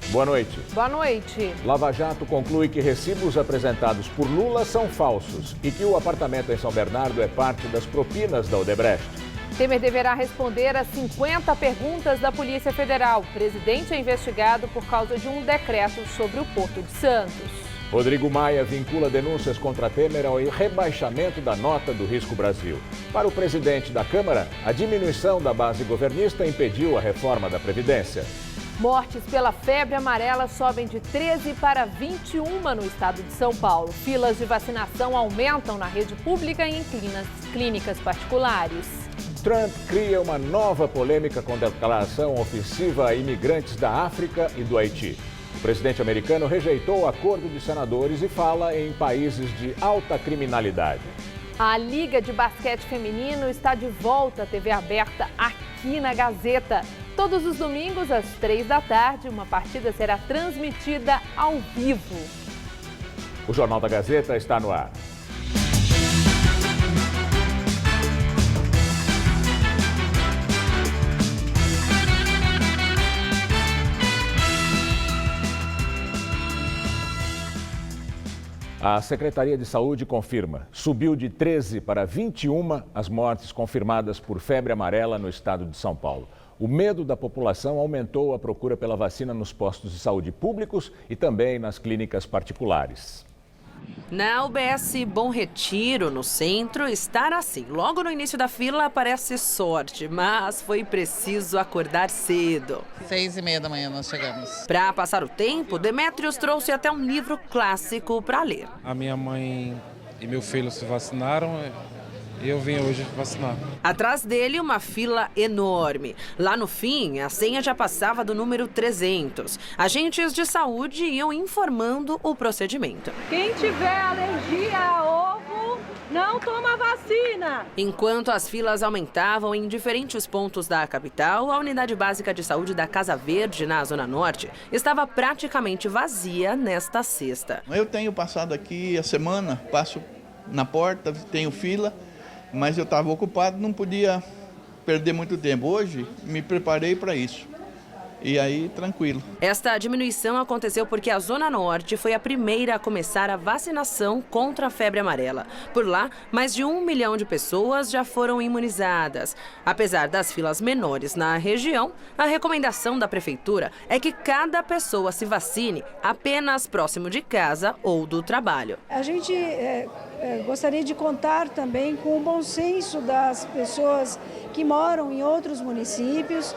Boa noite. Boa noite. Lava Jato conclui que recibos apresentados por Lula são falsos e que o apartamento em São Bernardo é parte das propinas da Odebrecht. Temer deverá responder a 50 perguntas da Polícia Federal. O presidente é investigado por causa de um decreto sobre o Porto de Santos. Rodrigo Maia vincula denúncias contra Temer ao rebaixamento da nota do Risco Brasil. Para o presidente da Câmara, a diminuição da base governista impediu a reforma da Previdência. Mortes pela febre amarela sobem de 13 para 21 no estado de São Paulo. Filas de vacinação aumentam na rede pública e em clínicas particulares. Trump cria uma nova polêmica com declaração ofensiva a imigrantes da África e do Haiti. O presidente americano rejeitou o acordo de senadores e fala em países de alta criminalidade. A Liga de Basquete Feminino está de volta à TV aberta aqui na Gazeta. Todos os domingos, às 3 da tarde, uma partida será transmitida ao vivo. O Jornal da Gazeta está no ar. A Secretaria de Saúde confirma, subiu de 13 para 21 as mortes confirmadas por febre amarela no estado de São Paulo. O medo da população aumentou a procura pela vacina nos postos de saúde públicos e também nas clínicas particulares. Na UBS Bom Retiro, no centro, estar assim. Logo no início da fila parece sorte, mas foi preciso acordar cedo. 6h30 da manhã nós chegamos. Para passar o tempo, Demétrios trouxe até um livro clássico para ler. A minha mãe e meu filho se vacinaram e eu vim hoje vacinar. Atrás dele, uma fila enorme. Lá no fim, a senha já passava do número 300. Agentes de saúde iam informando o procedimento. Quem tiver alergia a ovo, não toma vacina. Enquanto as filas aumentavam em diferentes pontos da capital, a unidade básica de saúde da Casa Verde, na Zona Norte, estava praticamente vazia nesta sexta. Eu tenho passado aqui a semana, passo na porta, tenho fila, mas eu estava ocupado, não podia perder muito tempo. Hoje, me preparei para isso. E aí, tranquilo. Esta diminuição aconteceu porque a Zona Norte foi a primeira a começar a vacinação contra a febre amarela. Por lá, mais de 1 milhão de pessoas já foram imunizadas. Apesar das filas menores na região, a recomendação da prefeitura é que cada pessoa se vacine apenas próximo de casa ou do trabalho. A gente gostaria de contar também com o bom senso das pessoas que moram em outros municípios,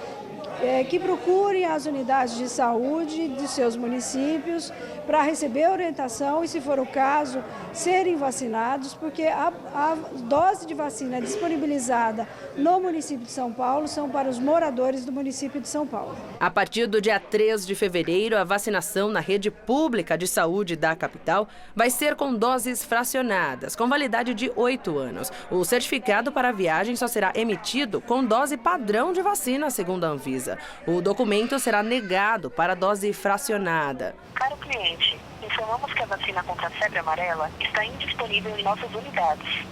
que procurem as unidades de saúde de seus municípios para receber orientação e, se for o caso, serem vacinados, porque a dose de vacina disponibilizada no município de São Paulo são para os moradores do município de São Paulo. A partir do dia 3 de fevereiro, a vacinação na rede pública de saúde da capital vai ser com doses fracionadas, com validade de 8 anos. O certificado para a viagem só será emitido com dose padrão de vacina, segundo a Anvisa. O documento será negado para a dose fracionada. Caro cliente, informamos que a vacina contra a febre amarela está indisponível em nossas unidades.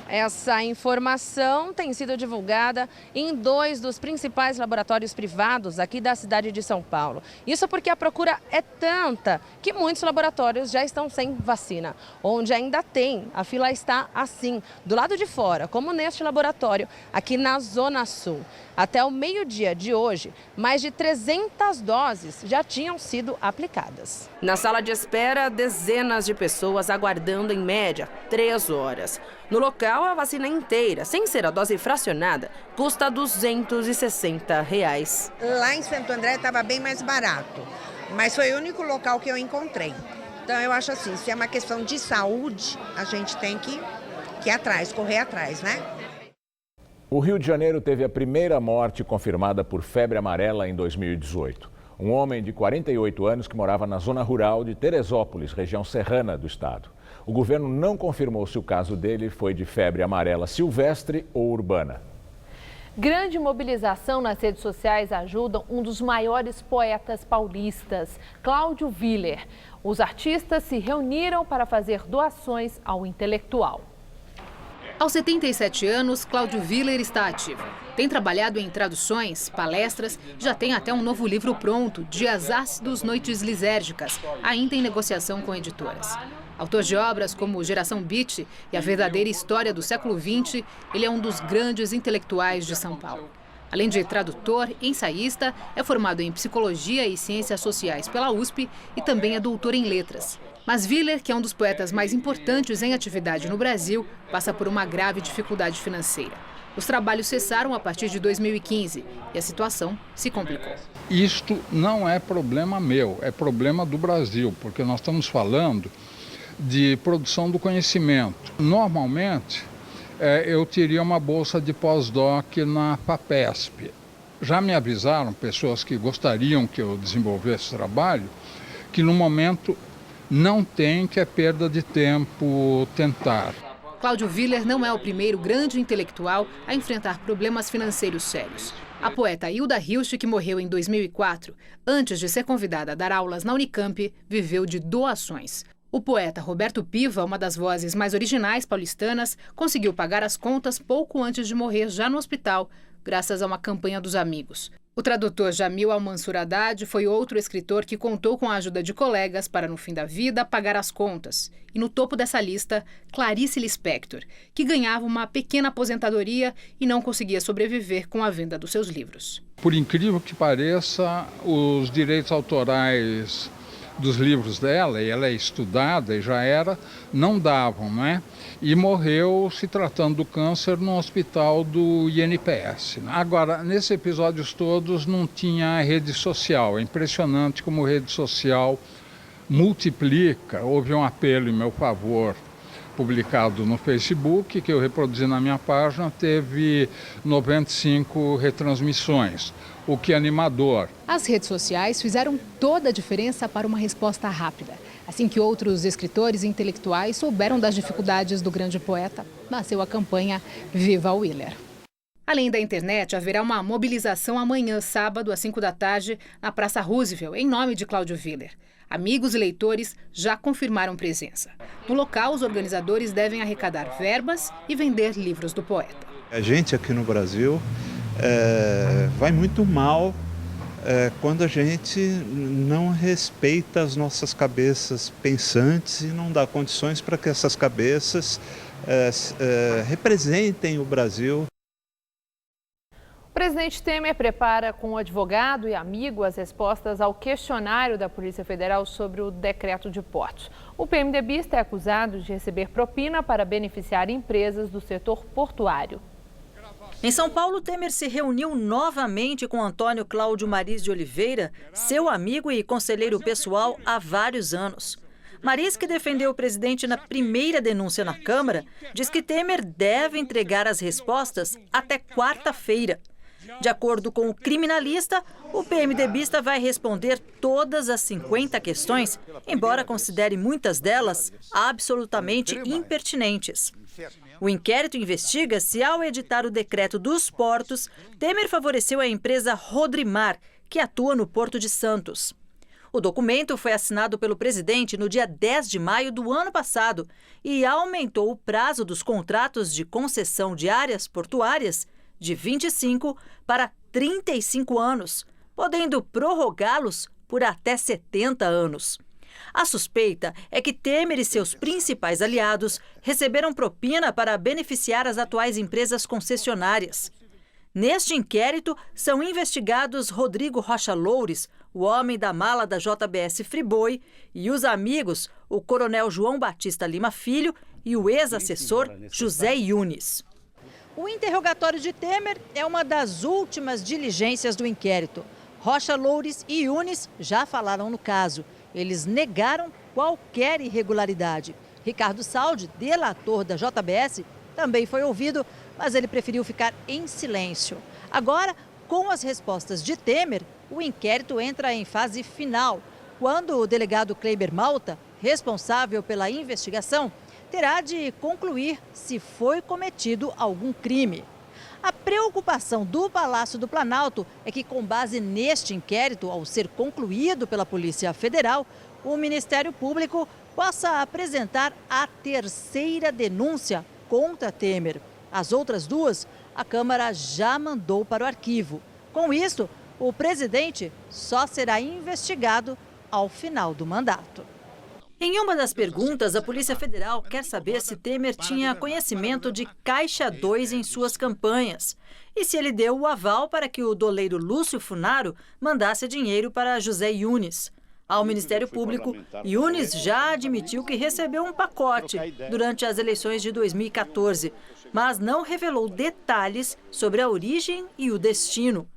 Essa informação tem sido divulgada em 2 dos principais laboratórios privados aqui da cidade de São Paulo. Isso porque a procura é tanta que muitos laboratórios já estão sem vacina. Onde ainda tem, a fila está assim, do lado de fora, como neste laboratório, aqui na Zona Sul. Até o meio-dia de hoje, mais de 300 doses já tinham sido aplicadas. Na sala de espera, dezenas de pessoas aguardando em média 3 horas. No local, a vacina inteira, sem ser a dose fracionada, custa R$ 260. Lá em Santo André estava bem mais barato, mas foi o único local que eu encontrei. Então eu acho assim, se é uma questão de saúde, a gente tem que ir atrás, correr atrás, né? O Rio de Janeiro teve a primeira morte confirmada por febre amarela em 2018. Um homem de 48 anos que morava na zona rural de Teresópolis, região serrana do estado. O governo não confirmou se o caso dele foi de febre amarela silvestre ou urbana. Grande mobilização nas redes sociais ajudam um dos maiores poetas paulistas, Cláudio Viller. Os artistas se reuniram para fazer doações ao intelectual. Aos 77 anos, Cláudio Willer está ativo. Tem trabalhado em traduções, palestras, já tem até um novo livro pronto, Dias Ácidos, Noites Lisérgicas, ainda em negociação com editoras. Autor de obras como Geração Beat e A Verdadeira História do Século XX, ele é um dos grandes intelectuais de São Paulo. Além de tradutor, ensaísta, é formado em Psicologia e Ciências Sociais pela USP e também é doutor em Letras. Mas Willer, que é um dos poetas mais importantes em atividade no Brasil, passa por uma grave dificuldade financeira. Os trabalhos cessaram a partir de 2015 e a situação se complicou. Isto não é problema meu, é problema do Brasil, porque nós estamos falando de produção do conhecimento. Normalmente, eu teria uma bolsa de pós-doc na FAPESP. Já me avisaram pessoas que gostariam que eu desenvolvesse trabalho, que no momento não tem, que é perda de tempo tentar. Cláudio Willer não é o primeiro grande intelectual a enfrentar problemas financeiros sérios. A poeta Hilda Hilst, que morreu em 2004, antes de ser convidada a dar aulas na Unicamp, viveu de doações. O poeta Roberto Piva, uma das vozes mais originais paulistanas, conseguiu pagar as contas pouco antes de morrer já no hospital, graças a uma campanha dos amigos. O tradutor Jamil Al-Mansur Haddad foi outro escritor que contou com a ajuda de colegas para, no fim da vida, pagar as contas. E no topo dessa lista, Clarice Lispector, que ganhava uma pequena aposentadoria e não conseguia sobreviver com a venda dos seus livros. Por incrível que pareça, os direitos autorais dos livros dela, e ela é estudada e já era, não davam, né? E morreu se tratando do câncer no hospital do INPS. Agora, nesses episódios todos não tinha rede social. É impressionante como rede social multiplica. Houve um apelo em meu favor, publicado no Facebook, que eu reproduzi na minha página, teve 95 retransmissões, o que é animador. As redes sociais fizeram toda a diferença para uma resposta rápida. Assim que outros escritores e intelectuais souberam das dificuldades do grande poeta, nasceu a campanha Viva Willer. Além da internet, haverá uma mobilização amanhã, sábado, às 5 da tarde, na Praça Roosevelt, em nome de Cláudio Willer. Amigos e leitores já confirmaram presença. No local, os organizadores devem arrecadar verbas e vender livros do poeta. A gente aqui no Brasil vai muito mal quando a gente não respeita as nossas cabeças pensantes e não dá condições para que essas cabeças representem o Brasil. O presidente Temer prepara com o advogado e amigo as respostas ao questionário da Polícia Federal sobre o decreto de portos. O PMDBista é acusado de receber propina para beneficiar empresas do setor portuário. Em São Paulo, Temer se reuniu novamente com Antônio Cláudio Mariz de Oliveira, seu amigo e conselheiro pessoal há vários anos. Mariz, que defendeu o presidente na primeira denúncia na Câmara, diz que Temer deve entregar as respostas até quarta-feira. De acordo com o criminalista, o PMDBista vai responder todas as 50 questões, embora considere muitas delas absolutamente impertinentes. O inquérito investiga se, ao editar o decreto dos portos, Temer favoreceu a empresa Rodrimar, que atua no Porto de Santos. O documento foi assinado pelo presidente no dia 10 de maio do ano passado e aumentou o prazo dos contratos de concessão de áreas portuárias de 25 para 35 anos, podendo prorrogá-los por até 70 anos. A suspeita é que Temer e seus principais aliados receberam propina para beneficiar as atuais empresas concessionárias. Neste inquérito, são investigados Rodrigo Rocha Loures, o homem da mala da JBS Friboi, e os amigos, o coronel João Batista Lima Filho e o ex-assessor José Yunes. O interrogatório de Temer é uma das últimas diligências do inquérito. Rocha Loures e Yunes já falaram no caso. Eles negaram qualquer irregularidade. Ricardo Saldi, delator da JBS, também foi ouvido, mas ele preferiu ficar em silêncio. Agora, com as respostas de Temer, o inquérito entra em fase final, quando o delegado Kleiber Malta, responsável pela investigação, terá de concluir se foi cometido algum crime. A preocupação do Palácio do Planalto é que, com base neste inquérito, ao ser concluído pela Polícia Federal, o Ministério Público possa apresentar a terceira denúncia contra Temer. As outras duas, a Câmara já mandou para o arquivo. Com isso, o presidente só será investigado ao final do mandato. Em uma das perguntas, a Polícia Federal quer saber se Temer tinha conhecimento de Caixa 2 em suas campanhas e se ele deu o aval para que o doleiro Lúcio Funaro mandasse dinheiro para José Yunes. Ao Ministério Público, Yunes já admitiu que recebeu um pacote durante as eleições de 2014, mas não revelou detalhes sobre a origem e o destino.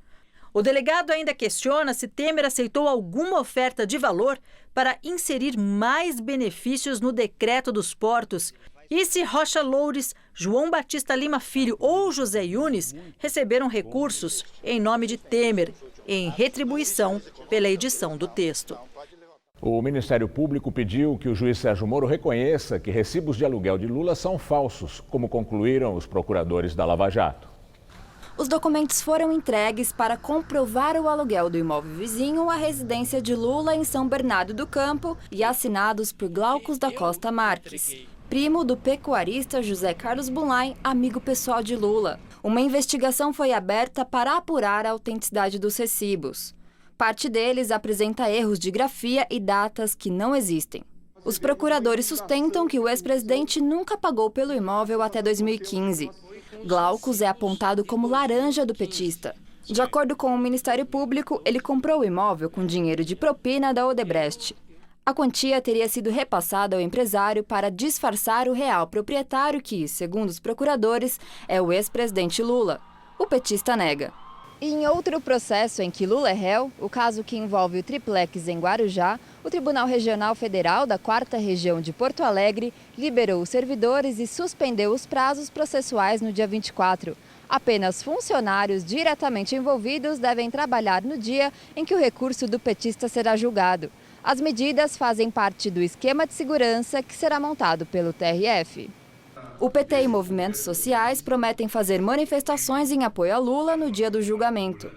O delegado ainda questiona se Temer aceitou alguma oferta de valor para inserir mais benefícios no decreto dos portos e se Rocha Loures, João Batista Lima Filho ou José Yunes receberam recursos em nome de Temer, em retribuição pela edição do texto. O Ministério Público pediu que o juiz Sérgio Moro reconheça que recibos de aluguel de Lula são falsos, como concluíram os procuradores da Lava Jato. Os documentos foram entregues para comprovar o aluguel do imóvel vizinho à residência de Lula em São Bernardo do Campo e assinados por Glaucus da Costa Marques, primo do pecuarista José Carlos Bunlai, amigo pessoal de Lula. Uma investigação foi aberta para apurar a autenticidade dos recibos. Parte deles apresenta erros de grafia e datas que não existem. Os procuradores sustentam que o ex-presidente nunca pagou pelo imóvel até 2015. Glaucus é apontado como laranja do petista. De acordo com o Ministério Público, ele comprou o imóvel com dinheiro de propina da Odebrecht. A quantia teria sido repassada ao empresário para disfarçar o real proprietário que, segundo os procuradores, é o ex-presidente Lula. O petista nega. E em outro processo em que Lula é réu, o caso que envolve o triplex em Guarujá, o Tribunal Regional Federal da 4ª Região de Porto Alegre liberou os servidores e suspendeu os prazos processuais no dia 24. Apenas funcionários diretamente envolvidos devem trabalhar no dia em que o recurso do petista será julgado. As medidas fazem parte do esquema de segurança que será montado pelo TRF. O PT e movimentos sociais prometem fazer manifestações em apoio a Lula no dia do julgamento.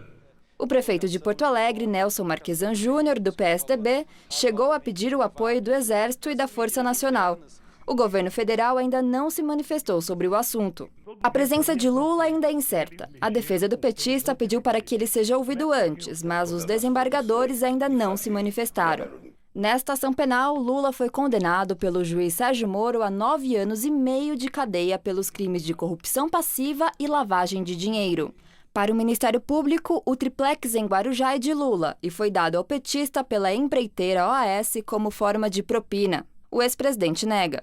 O prefeito de Porto Alegre, Nelson Marquesan Júnior, do PSDB, chegou a pedir o apoio do Exército e da Força Nacional. O governo federal ainda não se manifestou sobre o assunto. A presença de Lula ainda é incerta. A defesa do petista pediu para que ele seja ouvido antes, mas os desembargadores ainda não se manifestaram. Nesta ação penal, Lula foi condenado pelo juiz Sérgio Moro a 9 anos e meio de cadeia pelos crimes de corrupção passiva e lavagem de dinheiro. Para o Ministério Público, o triplex em Guarujá é de Lula e foi dado ao petista pela empreiteira OAS como forma de propina. O ex-presidente nega.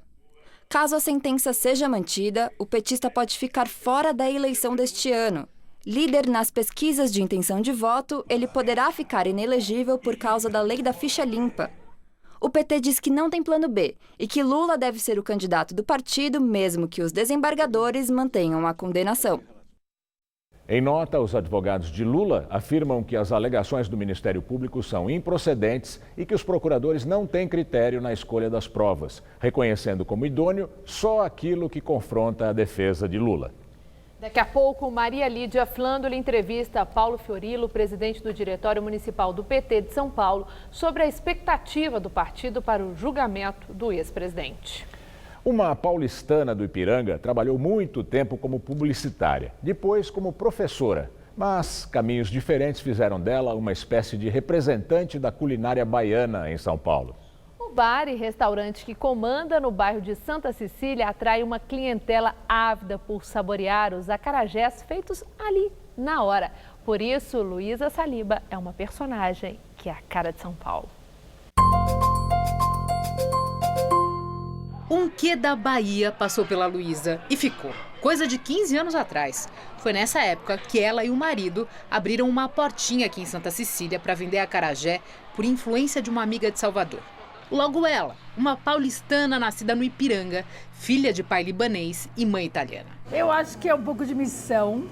Caso a sentença seja mantida, o petista pode ficar fora da eleição deste ano. Líder nas pesquisas de intenção de voto, ele poderá ficar inelegível por causa da lei da ficha limpa. O PT diz que não tem plano B e que Lula deve ser o candidato do partido, mesmo que os desembargadores mantenham a condenação. Em nota, os advogados de Lula afirmam que as alegações do Ministério Público são improcedentes e que os procuradores não têm critério na escolha das provas, reconhecendo como idôneo só aquilo que confronta a defesa de Lula. Daqui a pouco, Maria Lídia Flandoli entrevista Paulo Fiorillo, presidente do Diretório Municipal do PT de São Paulo, sobre a expectativa do partido para o julgamento do ex-presidente. Uma paulistana do Ipiranga trabalhou muito tempo como publicitária, depois como professora, mas caminhos diferentes fizeram dela uma espécie de representante da culinária baiana em São Paulo. O bar e restaurante que comanda no bairro de Santa Cecília atrai uma clientela ávida por saborear os acarajés feitos ali, na hora. Por isso, Luísa Saliba é uma personagem que é a cara de São Paulo. Um quê da Bahia passou pela Luísa e ficou. Coisa de 15 anos atrás. Foi nessa época que ela e o marido abriram uma portinha aqui em Santa Cecília para vender acarajé por influência de uma amiga de Salvador. Logo ela, uma paulistana nascida no Ipiranga, filha de pai libanês e mãe italiana. Eu acho que é um pouco de missão,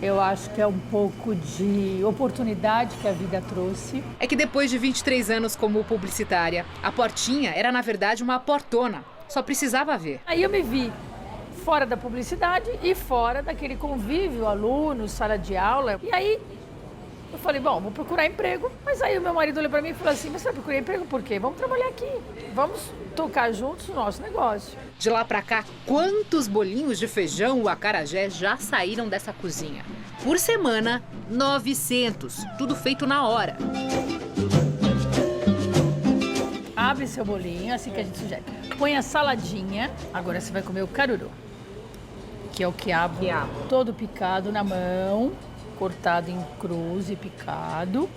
eu acho que é um pouco de oportunidade que a vida trouxe. É que depois de 23 anos como publicitária, a portinha era na verdade uma portona, só precisava ver. Aí eu me vi fora da publicidade e fora daquele convívio, alunos, sala de aula. E aí Eu falei, bom, vou procurar emprego. Mas aí o meu marido olhou para mim e falou assim, mas você vai procurar emprego por quê? Vamos trabalhar aqui, vamos tocar juntos o nosso negócio. De lá pra cá, quantos bolinhos de feijão ou acarajé já saíram dessa cozinha? Por semana, 900, tudo feito na hora. Abre seu bolinho, assim que a gente sugere. Põe a saladinha, agora você vai comer o caruru, que é o quiabo todo picado na mão, cortado em cruz e picado.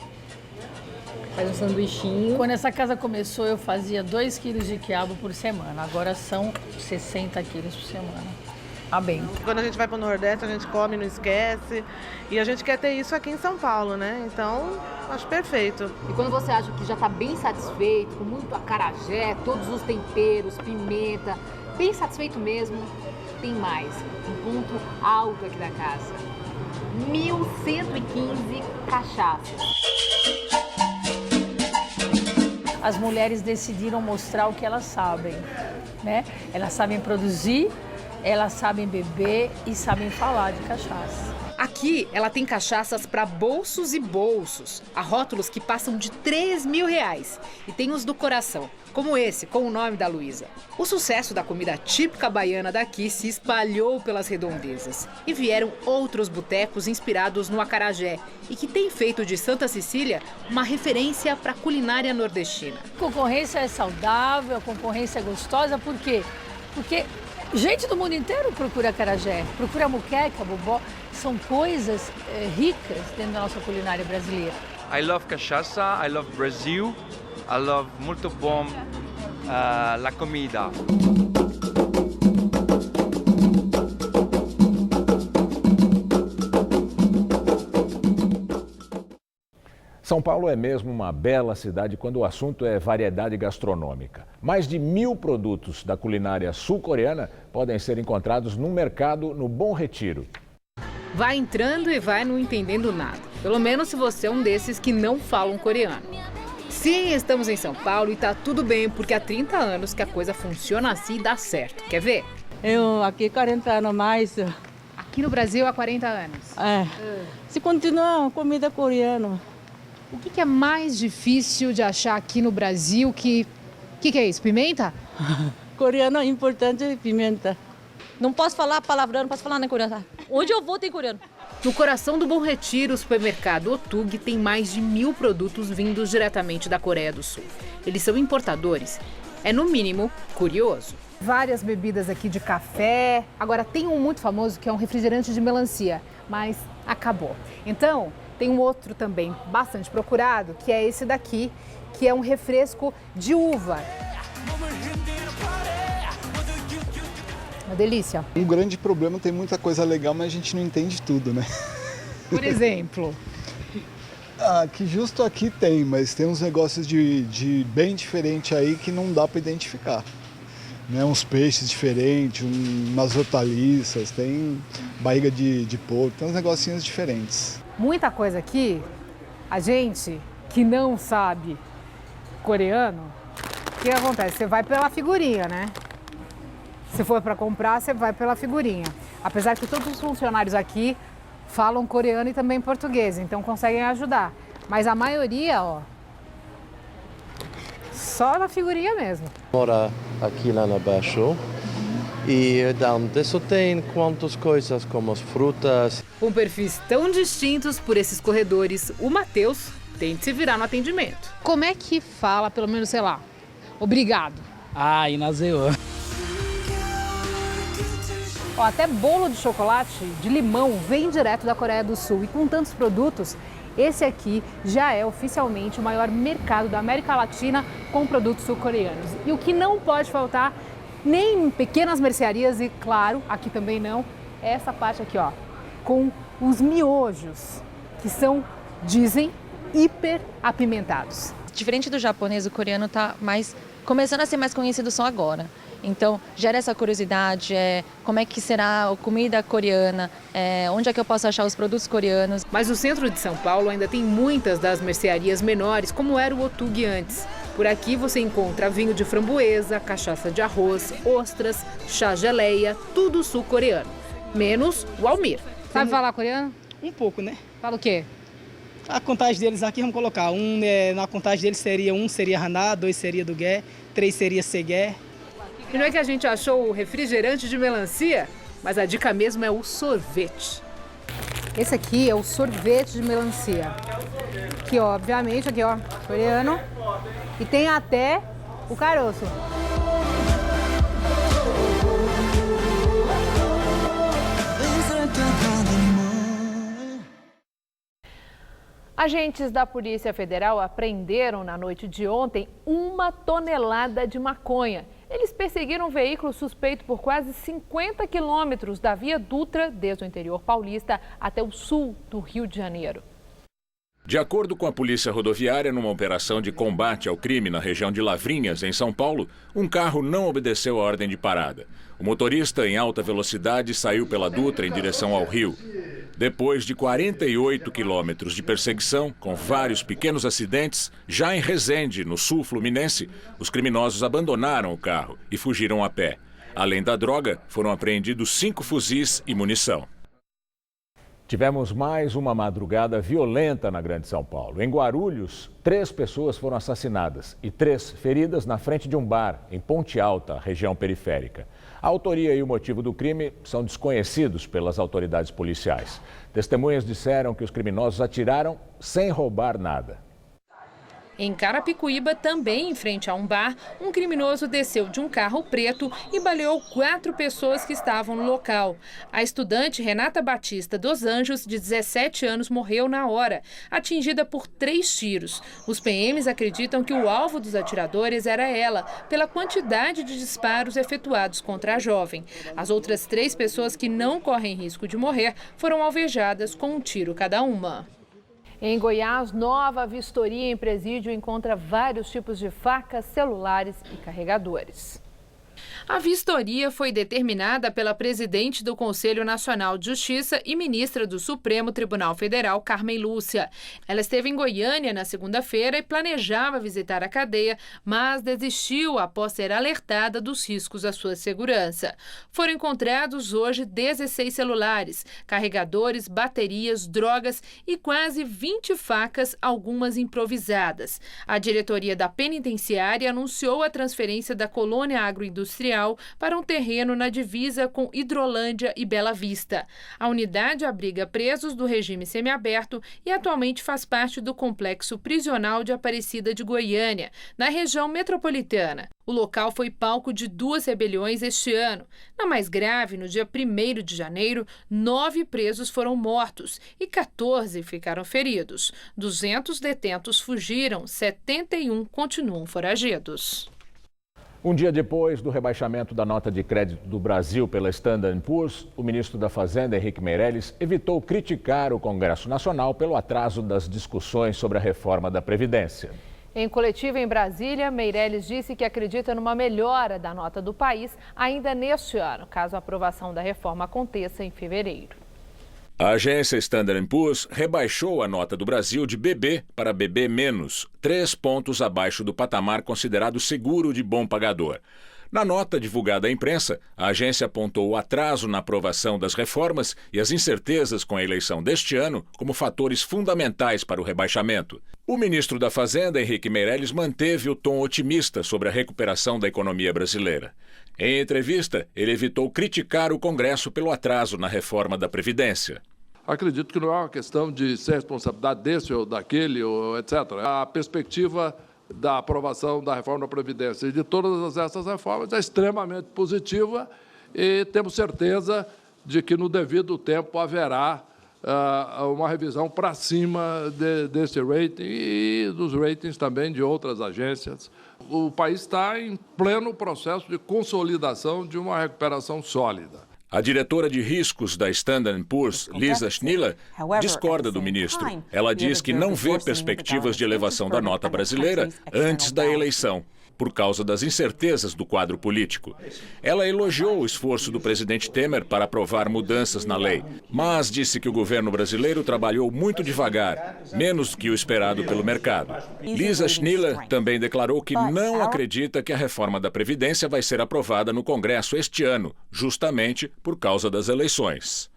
Faz um sanduichinho. Quando essa casa começou, eu fazia 2 quilos de quiabo por semana. Agora são 60 quilos por semana. Ah, bem. Quando a gente vai para o Nordeste, a gente come, não esquece. E a gente quer ter isso aqui em São Paulo, né? Então, acho perfeito. E quando você acha que já está bem satisfeito, com muito acarajé, todos os temperos, pimenta, bem satisfeito mesmo, tem mais. Um ponto alto aqui da casa. 1.115 cachaças. As mulheres decidiram mostrar o que elas sabem, né? Elas sabem produzir, elas sabem beber e sabem falar de cachaça. Aqui, ela tem cachaças para bolsos e bolsos. Há rótulos que passam de R$3.000. E tem os do coração, como esse, com o nome da Luísa. O sucesso da comida típica baiana daqui se espalhou pelas redondezas. E vieram outros botecos inspirados no acarajé e que têm feito de Santa Cecília uma referência para a culinária nordestina. A concorrência é saudável, a concorrência é gostosa, por quê? Porque gente do mundo inteiro procura acarajé, procura muqueca, bobó. São coisas ricas dentro da nossa culinária brasileira. I love cachaça, I love Brazil, I love muito bom la comida. São Paulo é mesmo uma bela cidade quando o assunto é variedade gastronômica. Mais de 1.000 produtos da culinária sul-coreana podem ser encontrados no mercado no Bom Retiro. Vai entrando e vai não entendendo nada. Pelo menos se você é um desses que não falam coreano. Sim, estamos em São Paulo e tá tudo bem, porque há 30 anos que a coisa funciona assim e dá certo. Quer ver? Eu aqui 40 anos mais. Aqui no Brasil há 40 anos? É. Se continuar comida coreana. O que é mais difícil de achar aqui no Brasil? O que é isso? Pimenta? Coreano é importante, pimenta. Não posso falar palavrão, não posso falar nem coreano. Onde eu vou tem coreano. No coração do Bom Retiro, o supermercado Otug tem mais de 1.000 produtos vindos diretamente da Coreia do Sul. Eles são importadores. É, no mínimo, curioso. Várias bebidas aqui de café. Agora, tem um muito famoso que é um refrigerante de melancia, mas acabou. Então, tem um outro também bastante procurado, que é esse daqui, que é um refresco de uva. Uma delícia. Um grande problema, tem muita coisa legal, mas a gente não entende tudo, né? Por exemplo? Que justo aqui tem, mas tem uns negócios de bem diferente aí que não dá para identificar. Né? Uns peixes diferentes, umas hortaliças, tem barriga de porco, tem uns negocinhos diferentes. Muita coisa aqui, a gente que não sabe coreano, o que acontece? Você vai pela figurinha, né? Se for para comprar, você vai pela figurinha. Apesar que todos os funcionários aqui falam coreano e também português, então conseguem ajudar. Mas a maioria, ó, só na figurinha mesmo. Mora aqui lá embaixo e dentro tem quantas coisas como as frutas. Com perfis tão distintos por esses corredores, o Matheus tem de se virar no atendimento. Como é que fala, pelo menos, sei lá, obrigado? Inazeo. Ó, até bolo de chocolate de limão vem direto da Coreia do Sul. E com tantos produtos, esse aqui já é oficialmente o maior mercado da América Latina com produtos sul-coreanos. E o que não pode faltar, nem em pequenas mercearias e, claro, aqui também não, é essa parte aqui, ó, com os miojos, que são, dizem, hiper apimentados. Diferente do japonês, o coreano está começando a ser mais conhecido só agora. Então, gera essa curiosidade, como é que será a comida coreana, onde é que eu posso achar os produtos coreanos. Mas o centro de São Paulo ainda tem muitas das mercearias menores, como era o Otug antes. Por aqui você encontra vinho de framboesa, cachaça de arroz, ostras, chá geleia, tudo sul-coreano. Menos o Almir. Sabe falar coreano? Um pouco, né? Fala o quê? A contagem deles aqui, vamos colocar, na contagem deles seria Haná, 2 seria do Gué, 3 seria Segué. E não é que a gente achou o refrigerante de melancia, mas a dica mesmo é o sorvete. Esse aqui é o sorvete de melancia. Que obviamente, aqui ó, coreano. E tem até o caroço. Agentes da Polícia Federal apreenderam na noite de ontem 1 tonelada de maconha. Eles perseguiram um veículo suspeito por quase 50 quilômetros da Via Dutra, desde o interior paulista até o sul do Rio de Janeiro. De acordo com a Polícia Rodoviária, numa operação de combate ao crime na região de Lavrinhas, em São Paulo, um carro não obedeceu a ordem de parada. O motorista, em alta velocidade, saiu pela Dutra em direção ao Rio. Depois de 48 quilômetros de perseguição, com vários pequenos acidentes, já em Resende, no sul fluminense, os criminosos abandonaram o carro e fugiram a pé. Além da droga, foram apreendidos 5 fuzis e munição. Tivemos mais uma madrugada violenta na Grande São Paulo. Em Guarulhos, 3 pessoas foram assassinadas e 3 feridas na frente de um bar, em Ponte Alta, região periférica. A autoria e o motivo do crime são desconhecidos pelas autoridades policiais. Testemunhas disseram que os criminosos atiraram sem roubar nada. Em Carapicuíba, também em frente a um bar, um criminoso desceu de um carro preto e baleou 4 pessoas que estavam no local. A estudante Renata Batista dos Anjos, de 17 anos, morreu na hora, atingida por 3 tiros. Os PMs acreditam que o alvo dos atiradores era ela, pela quantidade de disparos efetuados contra a jovem. As outras 3 pessoas que não correm risco de morrer foram alvejadas com um tiro cada uma. Em Goiás, nova vistoria em presídio encontra vários tipos de facas, celulares e carregadores. A vistoria foi determinada pela presidente do Conselho Nacional de Justiça e ministra do Supremo Tribunal Federal, Carmen Lúcia. Ela esteve em Goiânia na segunda-feira e planejava visitar a cadeia, mas desistiu após ser alertada dos riscos à sua segurança. Foram encontrados hoje 16 celulares, carregadores, baterias, drogas e quase 20 facas, algumas improvisadas. A diretoria da penitenciária anunciou a transferência da colônia agroindustrial para um terreno na divisa com Hidrolândia e Bela Vista. A unidade abriga presos do regime semiaberto e atualmente faz parte do complexo prisional de Aparecida de Goiânia, na região metropolitana. O local foi palco de 2 rebeliões este ano. Na mais grave, no dia 1º de janeiro, 9 presos foram mortos e 14 ficaram feridos. 200 detentos fugiram, 71 continuam foragidos. Um dia depois do rebaixamento da nota de crédito do Brasil pela Standard & Poor's, o ministro da Fazenda, Henrique Meirelles, evitou criticar o Congresso Nacional pelo atraso das discussões sobre a reforma da Previdência. Em coletiva em Brasília, Meirelles disse que acredita numa melhora da nota do país ainda neste ano, caso a aprovação da reforma aconteça em fevereiro. A agência Standard & Poor's rebaixou a nota do Brasil de BB para BB-, 3 pontos abaixo do patamar considerado seguro de bom pagador. Na nota divulgada à imprensa, a agência apontou o atraso na aprovação das reformas e as incertezas com a eleição deste ano como fatores fundamentais para o rebaixamento. O ministro da Fazenda, Henrique Meirelles, manteve o tom otimista sobre a recuperação da economia brasileira. Em entrevista, ele evitou criticar o Congresso pelo atraso na reforma da Previdência. Acredito que não é uma questão de ser responsabilidade desse ou daquele, ou etc. A perspectiva da aprovação da reforma da Previdência e de todas essas reformas é extremamente positiva e temos certeza de que no devido tempo haverá uma revisão para cima desse rating e dos ratings também de outras agências. O país está em pleno processo de consolidação de uma recuperação sólida. A diretora de riscos da Standard & Poor's, Lisa Schniller, discorda do ministro. Ela diz que não vê perspectivas de elevação da nota brasileira antes da eleição, por causa das incertezas do quadro político. Ela elogiou o esforço do presidente Temer para aprovar mudanças na lei, mas disse que o governo brasileiro trabalhou muito devagar, menos que o esperado pelo mercado. Lisa Schniller também declarou que não acredita que a reforma da Previdência vai ser aprovada no Congresso este ano, justamente por causa das eleições.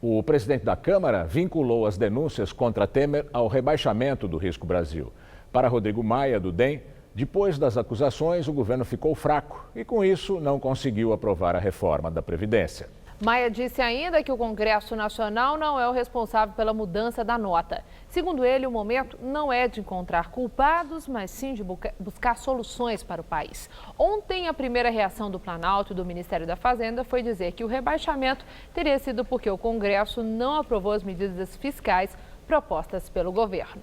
O presidente da Câmara vinculou as denúncias contra Temer ao rebaixamento do Risco Brasil. Para Rodrigo Maia, do DEM, depois das acusações, o governo ficou fraco e, com isso, não conseguiu aprovar a reforma da Previdência. Maia disse ainda que o Congresso Nacional não é o responsável pela mudança da nota. Segundo ele, o momento não é de encontrar culpados, mas sim de buscar soluções para o país. Ontem, a primeira reação do Planalto e do Ministério da Fazenda foi dizer que o rebaixamento teria sido porque o Congresso não aprovou as medidas fiscais propostas pelo governo.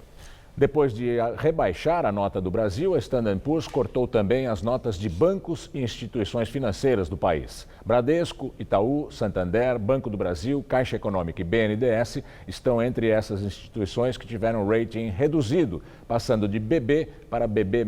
Depois de rebaixar a nota do Brasil, a Standard & Poor's cortou também as notas de bancos e instituições financeiras do país. Bradesco, Itaú, Santander, Banco do Brasil, Caixa Econômica e BNDES estão entre essas instituições que tiveram rating reduzido, passando de BB para BB-.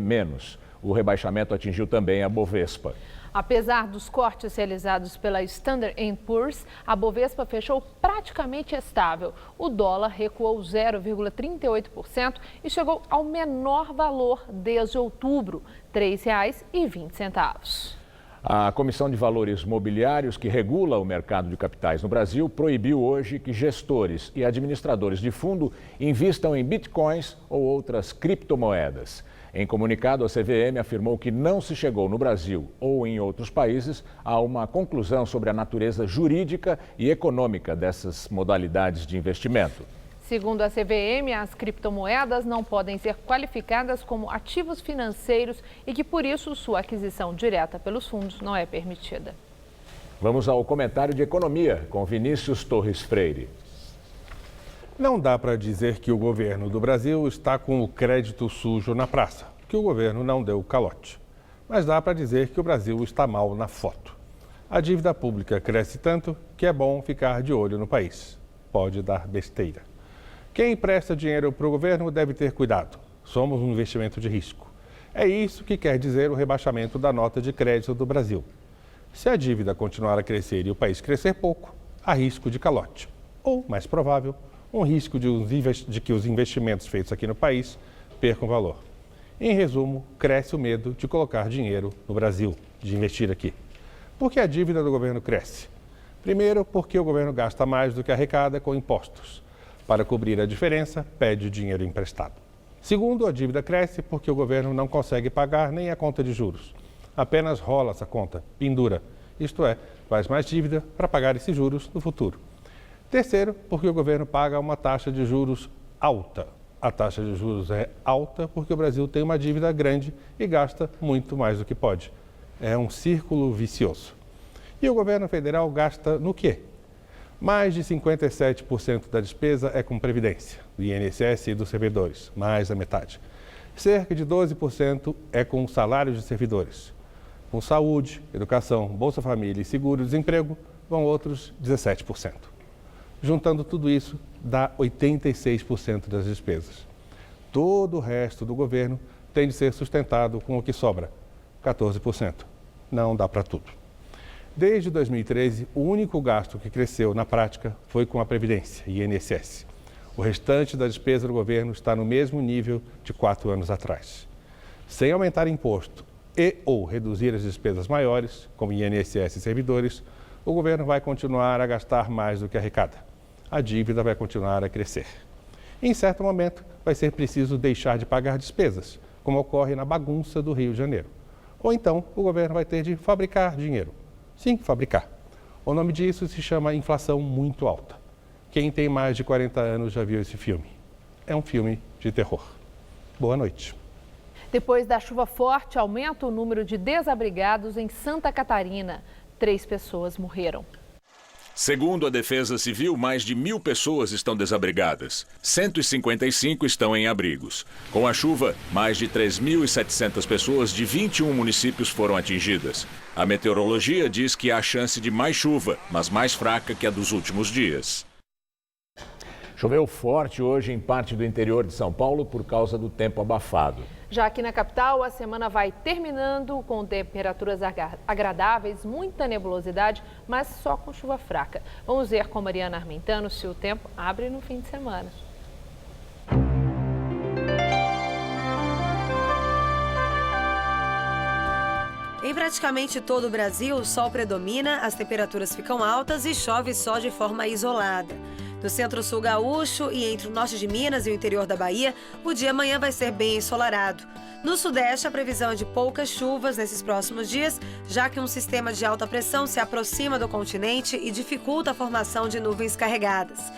O rebaixamento atingiu também a Bovespa. Apesar dos cortes realizados pela Standard & Poor's, a Bovespa fechou praticamente estável. O dólar recuou 0,38% e chegou ao menor valor desde outubro, R$ 3,20. A Comissão de Valores Mobiliários, que regula o mercado de capitais no Brasil, proibiu hoje que gestores e administradores de fundo invistam em bitcoins ou outras criptomoedas. Em comunicado, a CVM afirmou que não se chegou no Brasil ou em outros países a uma conclusão sobre a natureza jurídica e econômica dessas modalidades de investimento. Segundo a CVM, as criptomoedas não podem ser qualificadas como ativos financeiros e que, por isso, sua aquisição direta pelos fundos não é permitida. Vamos ao comentário de economia com Vinícius Torres Freire. Não dá para dizer que o governo do Brasil está com o crédito sujo na praça, que o governo não deu calote. Mas dá para dizer que o Brasil está mal na foto. A dívida pública cresce tanto que é bom ficar de olho no país. Pode dar besteira. Quem empresta dinheiro para o governo deve ter cuidado. Somos um investimento de risco. É isso que quer dizer o rebaixamento da nota de crédito do Brasil. Se a dívida continuar a crescer e o país crescer pouco, há risco de calote. Ou, mais provável, um risco de que os investimentos feitos aqui no país percam valor. Em resumo, cresce o medo de colocar dinheiro no Brasil, de investir aqui. Por que a dívida do governo cresce? Primeiro, porque o governo gasta mais do que arrecada com impostos. Para cobrir a diferença, pede dinheiro emprestado. Segundo, a dívida cresce porque o governo não consegue pagar nem a conta de juros. Apenas rola essa conta, pendura, isto é, faz mais dívida para pagar esses juros no futuro. Terceiro, porque o governo paga uma taxa de juros alta. A taxa de juros é alta porque o Brasil tem uma dívida grande e gasta muito mais do que pode. É um círculo vicioso. E o governo federal gasta no quê? Mais de 57% da despesa é com previdência, do INSS e dos servidores, mais da metade. Cerca de 12% é com salários de servidores. Com saúde, educação, Bolsa Família e seguro-desemprego, vão outros 17%. Juntando tudo isso, dá 86% das despesas. Todo o resto do governo tem de ser sustentado com o que sobra, 14%. Não dá para tudo. Desde 2013, o único gasto que cresceu na prática foi com a Previdência, INSS. O restante da despesa do governo está no mesmo nível de 4 anos atrás. Sem aumentar imposto e ou reduzir as despesas maiores, como INSS e servidores, o governo vai continuar a gastar mais do que arrecada. A dívida vai continuar a crescer. Em certo momento, vai ser preciso deixar de pagar despesas, como ocorre na bagunça do Rio de Janeiro. Ou então, o governo vai ter de fabricar dinheiro. Sim, fabricar. O nome disso se chama inflação muito alta. Quem tem mais de 40 anos já viu esse filme. É um filme de terror. Boa noite. Depois da chuva forte, aumenta o número de desabrigados em Santa Catarina. 3 pessoas morreram. Segundo a Defesa Civil, mais de 1.000 pessoas estão desabrigadas. 155 estão em abrigos. Com a chuva, mais de 3.700 pessoas de 21 municípios foram atingidas. A meteorologia diz que há chance de mais chuva, mas mais fraca que a dos últimos dias. Choveu forte hoje em parte do interior de São Paulo por causa do tempo abafado. Já aqui na capital, a semana vai terminando com temperaturas agradáveis, muita nebulosidade, mas só com chuva fraca. Vamos ver com Mariana Armentano se o tempo abre no fim de semana. Em praticamente todo o Brasil, o sol predomina, as temperaturas ficam altas e chove só de forma isolada. No centro-sul gaúcho e entre o norte de Minas e o interior da Bahia, o dia amanhã vai ser bem ensolarado. No sudeste, a previsão é de poucas chuvas nesses próximos dias, já que um sistema de alta pressão se aproxima do continente e dificulta a formação de nuvens carregadas.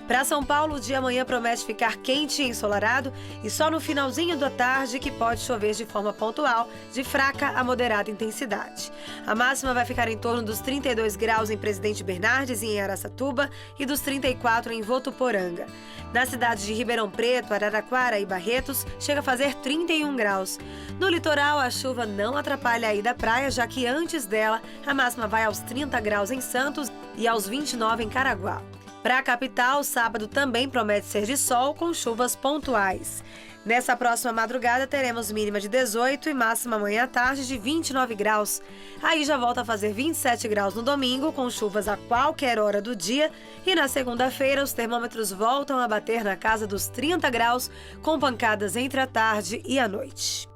Para São Paulo, o dia amanhã promete ficar quente e ensolarado e só no finalzinho da tarde que pode chover de forma pontual, de fraca a moderada intensidade. A máxima vai ficar em torno dos 32 graus em Presidente Bernardes e em Araçatuba e dos 34 em Votuporanga. Na cidade de Ribeirão Preto, Araraquara e Barretos, chega a fazer 31 graus. No litoral, a chuva não atrapalha a ida à praia, já que antes dela, a máxima vai aos 30 graus em Santos e aos 29 em Caraguá. Para a capital, sábado também promete ser de sol, com chuvas pontuais. Nessa próxima madrugada, teremos mínima de 18 e máxima amanhã à tarde de 29 graus. Aí já volta a fazer 27 graus no domingo, com chuvas a qualquer hora do dia. E na segunda-feira, os termômetros voltam a bater na casa dos 30 graus, com pancadas entre a tarde e a noite.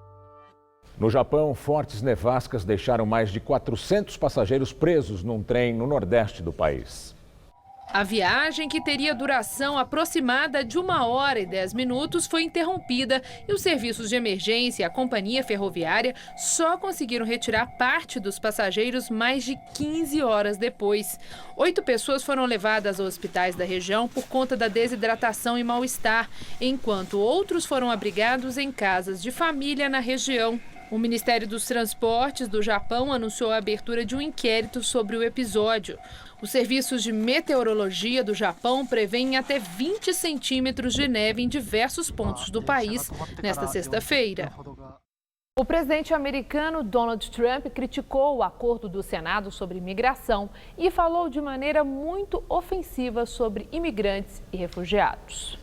No Japão, fortes nevascas deixaram mais de 400 passageiros presos num trem no nordeste do país. A viagem, que teria duração aproximada de 1 hora e 10 minutos, foi interrompida e os serviços de emergência e a companhia ferroviária só conseguiram retirar parte dos passageiros mais de 15 horas depois. 8 pessoas foram levadas aos hospitais da região por conta da desidratação e mal-estar, enquanto outros foram abrigados em casas de família na região. O Ministério dos Transportes do Japão anunciou a abertura de um inquérito sobre o episódio. Os serviços de meteorologia do Japão prevêem até 20 centímetros de neve em diversos pontos do país nesta sexta-feira. O presidente americano Donald Trump criticou o acordo do Senado sobre imigração e falou de maneira muito ofensiva sobre imigrantes e refugiados.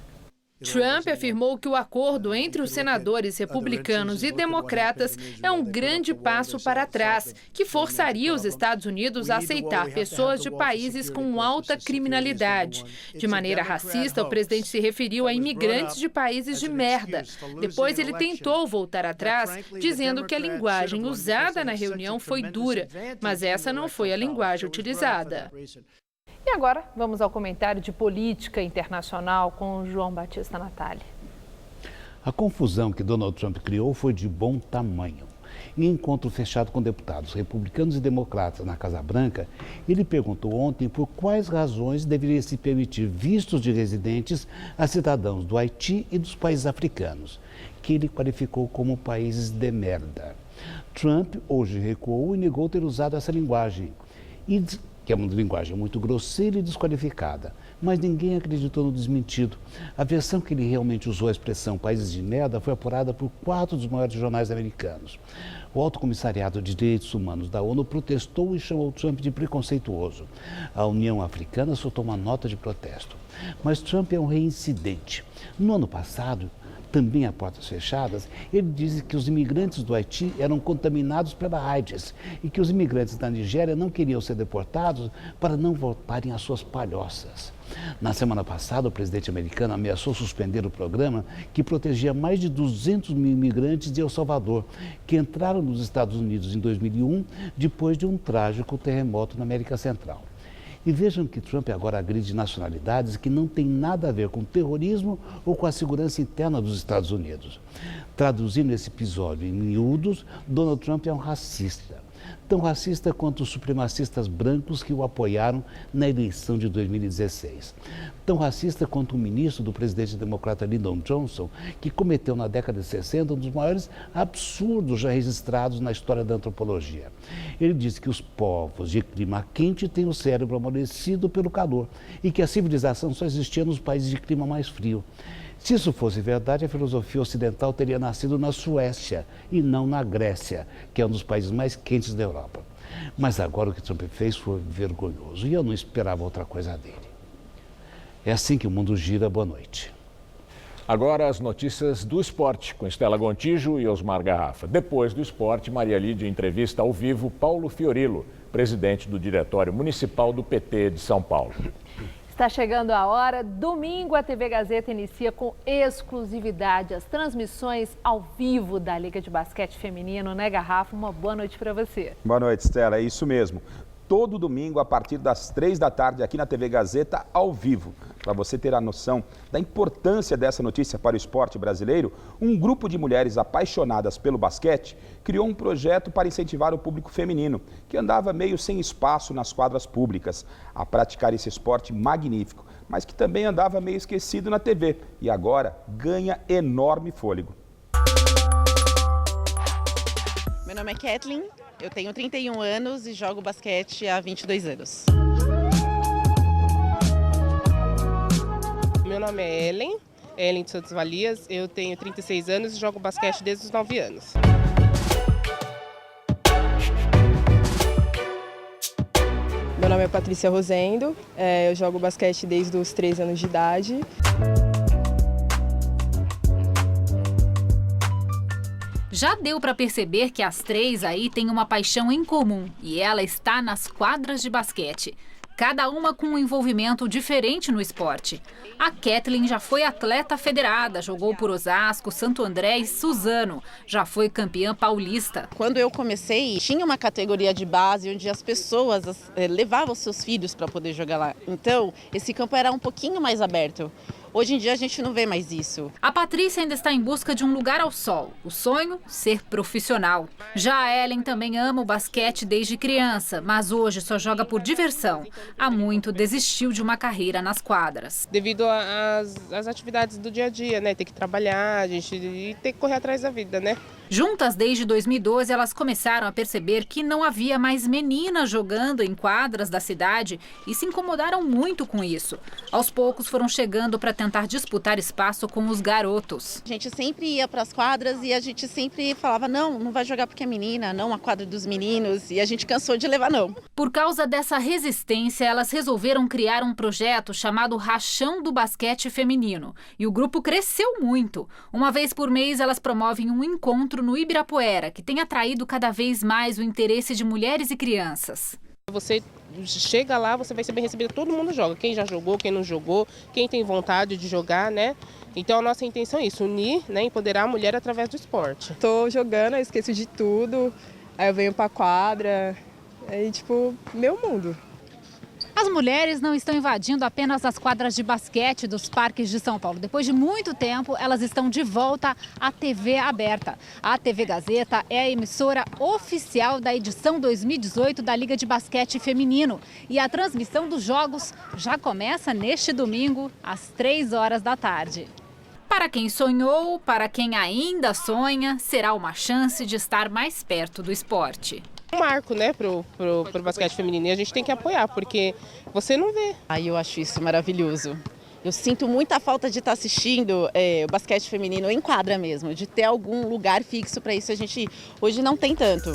Trump afirmou que o acordo entre os senadores republicanos e democratas é um grande passo para trás, que forçaria os Estados Unidos a aceitar pessoas de países com alta criminalidade. De maneira racista, o presidente se referiu a imigrantes de países de merda. Depois, ele tentou voltar atrás, dizendo que a linguagem usada na reunião foi dura, mas essa não foi a linguagem utilizada. E agora, vamos ao comentário de política internacional com João Batista Natali. A confusão que Donald Trump criou foi de bom tamanho. Em encontro fechado com deputados republicanos e democratas na Casa Branca, ele perguntou ontem por quais razões deveria se permitir vistos de residentes a cidadãos do Haiti e dos países africanos, que ele qualificou como países de merda. Trump hoje recuou e negou ter usado essa linguagem, que é uma linguagem muito grosseira e desqualificada, mas ninguém acreditou no desmentido. A versão que ele realmente usou a expressão países de merda foi apurada por 4 dos maiores jornais americanos. O Alto Comissariado de Direitos Humanos da ONU protestou e chamou Trump de preconceituoso. A União Africana soltou uma nota de protesto. Mas Trump é um reincidente. No ano passado, também a portas fechadas, ele disse que os imigrantes do Haiti eram contaminados pela AIDS e que os imigrantes da Nigéria não queriam ser deportados para não voltarem às suas palhoças. Na semana passada, o presidente americano ameaçou suspender o programa que protegia mais de 200 mil imigrantes de El Salvador, que entraram nos Estados Unidos em 2001, depois de um trágico terremoto na América Central. E vejam que Trump agora agride nacionalidades que não têm nada a ver com terrorismo ou com a segurança interna dos Estados Unidos. Traduzindo esse episódio em miúdos, Donald Trump é um racista. Tão racista quanto os supremacistas brancos que o apoiaram na eleição de 2016. Tão racista quanto o ministro do presidente democrata Lyndon Johnson, que cometeu na década de 60 um dos maiores absurdos já registrados na história da antropologia. Ele disse que os povos de clima quente têm o cérebro amolecido pelo calor e que a civilização só existia nos países de clima mais frio. Se isso fosse verdade, a filosofia ocidental teria nascido na Suécia e não na Grécia, que é um dos países mais quentes da Europa. Mas agora o que Trump fez foi vergonhoso e eu não esperava outra coisa dele. É assim que o mundo gira. Boa noite. Agora as notícias do esporte, com Estela Gontijo e Osmar Garrafa. Depois do esporte, Maria Lídia entrevista ao vivo Paulo Fiorilo, presidente do Diretório Municipal do PT de São Paulo. Está chegando a hora. Domingo, a TV Gazeta inicia com exclusividade as transmissões ao vivo da Liga de Basquete Feminino, né, Garrafa? Uma boa noite para você. Boa noite, Estela. É isso mesmo. Todo domingo, a partir das 3 da tarde, aqui na TV Gazeta, ao vivo. Para você ter a noção da importância dessa notícia para o esporte brasileiro, um grupo de mulheres apaixonadas pelo basquete criou um projeto para incentivar o público feminino, que andava meio sem espaço nas quadras públicas, a praticar esse esporte magnífico, mas que também andava meio esquecido na TV e agora ganha enorme fôlego. Meu nome é Kathleen, eu tenho 31 anos e jogo basquete há 22 anos. Meu nome é Ellen de Santos Valias, eu tenho 36 anos e jogo basquete desde os 9 anos. Meu nome é Patrícia Rosendo, eu jogo basquete desde os 3 anos de idade. Já deu para perceber que as três aí têm uma paixão em comum e ela está nas quadras de basquete. Cada uma com um envolvimento diferente no esporte. A Kathleen já foi atleta federada, jogou por Osasco, Santo André e Suzano. Já foi campeã paulista. Quando eu comecei, tinha uma categoria de base onde as pessoas levavam seus filhos para poder jogar lá. Então, esse campo era um pouquinho mais aberto. Hoje em dia a gente não vê mais isso. A Patrícia ainda está em busca de um lugar ao sol. O sonho, ser profissional. Já a Ellen também ama o basquete desde criança, mas hoje só joga por diversão. Há muito desistiu de uma carreira nas quadras. Devido às atividades do dia a dia, né? Ter que trabalhar, a gente ter que correr atrás da vida, né? Juntas desde 2012, elas começaram a perceber que não havia mais meninas jogando em quadras da cidade e se incomodaram muito com isso. Aos poucos foram chegando para tentar disputar espaço com os garotos. A gente sempre ia para as quadras e a gente sempre falava, não vai jogar porque é menina, não a quadra dos meninos, e a gente cansou de levar não. Por causa dessa resistência, elas resolveram criar um projeto chamado Rachão do Basquete Feminino. E o grupo cresceu muito. Uma vez por mês, elas promovem um encontro no Ibirapuera, que tem atraído cada vez mais o interesse de mulheres e crianças. Você chega lá, você vai ser bem recebido, todo mundo joga. Quem já jogou, quem não jogou, quem tem vontade de jogar, né? Então a nossa intenção é isso, unir, né, empoderar a mulher através do esporte. Tô jogando, eu esqueço de tudo, aí eu venho pra quadra, aí tipo, meu mundo. As mulheres não estão invadindo apenas as quadras de basquete dos parques de São Paulo. Depois de muito tempo, elas estão de volta à TV aberta. A TV Gazeta é a emissora oficial da edição 2018 da Liga de Basquete Feminino. E a transmissão dos jogos já começa neste domingo, às 3 horas da tarde. Para quem sonhou, para quem ainda sonha, será uma chance de estar mais perto do esporte. Um marco, né, pro basquete feminino, e a gente tem que apoiar, porque você não vê. Eu acho isso maravilhoso. Eu sinto muita falta de estar assistindo o basquete feminino em quadra mesmo, de ter algum lugar fixo para isso. A gente hoje não tem tanto.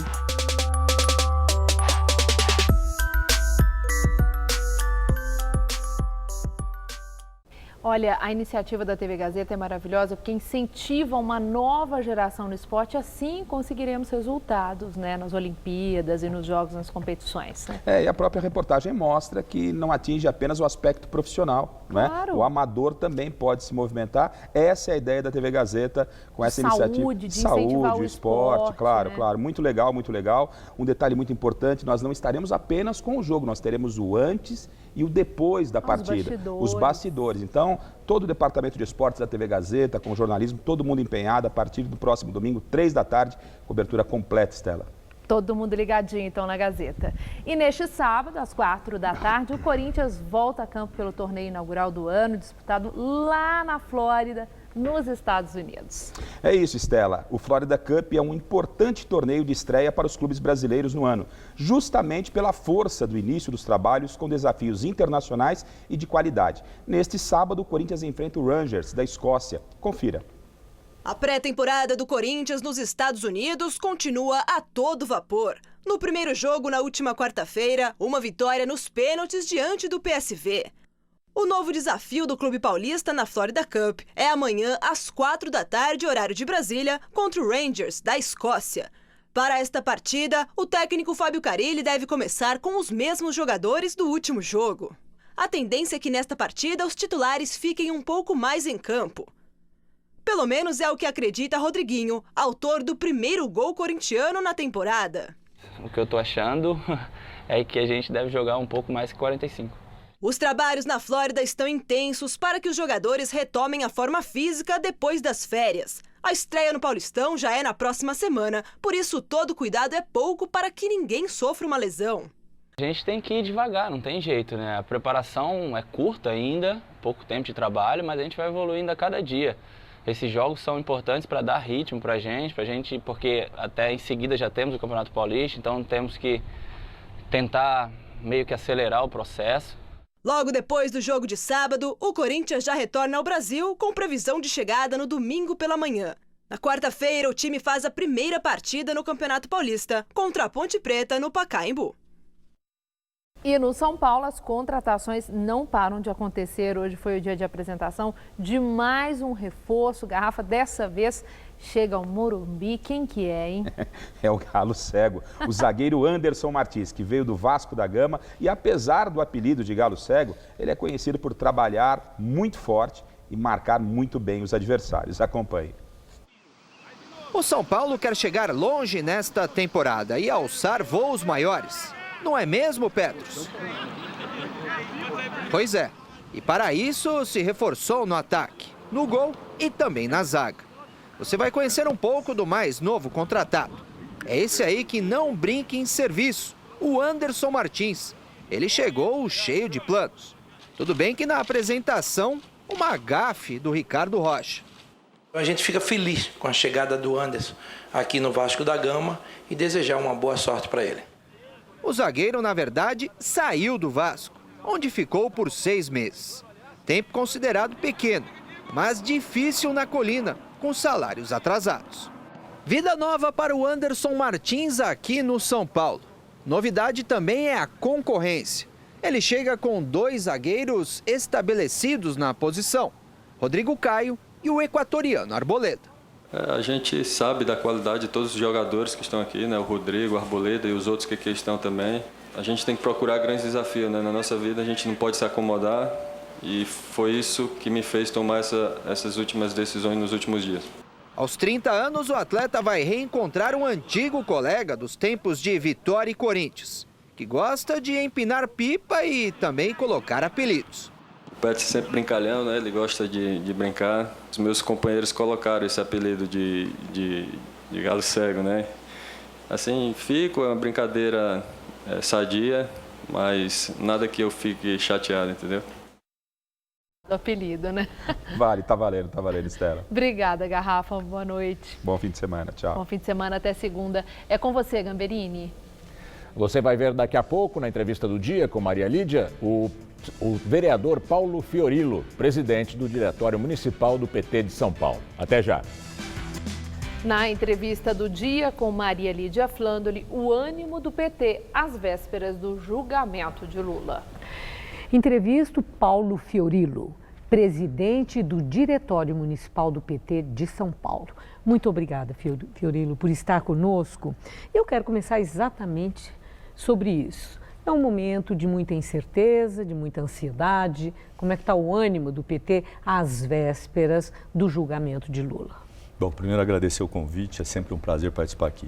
Olha, a iniciativa da TV Gazeta é maravilhosa porque incentiva uma nova geração no esporte, assim conseguiremos resultados, né, nas Olimpíadas e nos jogos, nas competições. Né? E a própria reportagem mostra que não atinge apenas o aspecto profissional, claro. Né? O amador também pode se movimentar. Essa é a ideia da TV Gazeta com essa iniciativa. De incentivar o esporte, claro, né? claro. Muito legal, muito legal. Um detalhe muito importante, nós não estaremos apenas com o jogo, nós teremos o antes e o depois da partida. Os bastidores. Então, todo o departamento de esportes da TV Gazeta, com jornalismo, todo mundo empenhado a partir do próximo domingo, 3 da tarde, cobertura completa, Estela. Todo mundo ligadinho, então, na Gazeta. E neste sábado, às 4 da tarde, o Corinthians volta a campo pelo torneio inaugural do ano, disputado lá na Flórida, nos Estados Unidos. É isso, Estela. O Florida Cup é um importante torneio de estreia para os clubes brasileiros no ano, justamente pela força do início dos trabalhos com desafios internacionais e de qualidade. Neste sábado, o Corinthians enfrenta o Rangers, da Escócia. Confira. A pré-temporada do Corinthians nos Estados Unidos continua a todo vapor. No primeiro jogo, na última quarta-feira, uma vitória nos pênaltis diante do PSV. O novo desafio do Clube Paulista na Florida Cup é amanhã às 4 da tarde, horário de Brasília, contra o Rangers, da Escócia. Para esta partida, o técnico Fábio Carille deve começar com os mesmos jogadores do último jogo. a tendência é que nesta partida os titulares fiquem um pouco mais em campo. Pelo menos é o que acredita Rodriguinho, autor do primeiro gol corintiano na temporada. O que eu tô achando é que a gente deve jogar um pouco mais que 45. Os trabalhos na Flórida estão intensos para que os jogadores retomem a forma física depois das férias. A estreia no Paulistão já é na próxima semana, por isso todo cuidado é pouco para que ninguém sofra uma lesão. A gente tem que ir devagar, não tem jeito, né? A preparação é curta ainda, pouco tempo de trabalho, mas a gente vai evoluindo a cada dia. Esses jogos são importantes para dar ritmo pra gente, porque até em seguida já temos o Campeonato Paulista, então temos que tentar meio que acelerar o processo. Logo depois do jogo de sábado, o Corinthians já retorna ao Brasil com previsão de chegada no domingo pela manhã. Na quarta-feira, o time faz a primeira partida no Campeonato Paulista, contra a Ponte Preta no Pacaembu. E no São Paulo, as contratações não param de acontecer. Hoje foi o dia de apresentação de mais um reforço. Garrafa, dessa vez, chega ao Morumbi. Quem que é, hein? É o Galo Cego. O zagueiro Anderson Martins, que veio do Vasco da Gama. E apesar do apelido de Galo Cego, ele é conhecido por trabalhar muito forte e marcar muito bem os adversários. Acompanhe. O São Paulo quer chegar longe nesta temporada e alçar voos maiores. Não é mesmo, Petros? Pois é. E para isso se reforçou no ataque, no gol e também na zaga. Você vai conhecer um pouco do mais novo contratado. É esse aí que não brinca em serviço, o Anderson Martins. Ele chegou cheio de planos. Tudo bem que na apresentação, uma gafe do Ricardo Rocha. A gente fica feliz com a chegada do Anderson aqui no Vasco da Gama e desejar uma boa sorte para ele. O zagueiro, na verdade, saiu do Vasco, onde ficou por 6 meses. Tempo considerado pequeno, mas difícil na colina, com salários atrasados. Vida nova para o Anderson Martins aqui no São Paulo. Novidade também é a concorrência. Ele chega com 2 zagueiros estabelecidos na posição, Rodrigo Caio e o equatoriano Arboleda. A gente sabe da qualidade de todos os jogadores que estão aqui, né? O Rodrigo, o Arboleda e os outros que aqui estão também. A gente tem que procurar grandes desafios, né? Na nossa vida a gente não pode se acomodar e foi isso que me fez tomar essas últimas decisões nos últimos dias. Aos 30 anos, o atleta vai reencontrar um antigo colega dos tempos de Vitória e Corinthians, que gosta de empinar pipa e também colocar apelidos. O Pet sempre brincalhão, né? Ele gosta de brincar. Os meus companheiros colocaram esse apelido de Galo Cego, né? Assim, fico, é uma brincadeira sadia, mas nada que eu fique chateado, entendeu? Do apelido, né? Vale, tá valendo, Estela. Obrigada, Garrafa. Boa noite. Bom fim de semana, tchau. Bom fim de semana, até segunda. É com você, Gamberini. Você vai ver daqui a pouco, na entrevista do dia com Maria Lídia, o vereador Paulo Fiorilo, presidente do Diretório Municipal do PT de São Paulo. Até já. Na entrevista do dia com Maria Lídia Flandoli, o ânimo do PT às vésperas do julgamento de Lula. Entrevisto Paulo Fiorilo, presidente do Diretório Municipal do PT de São Paulo. Muito obrigada, Fiorilo, por estar conosco. Eu quero começar exatamente sobre isso. É um momento de muita incerteza, de muita ansiedade. Como é que está o ânimo do PT às vésperas do julgamento de Lula? Bom, primeiro agradecer o convite, é sempre um prazer participar aqui.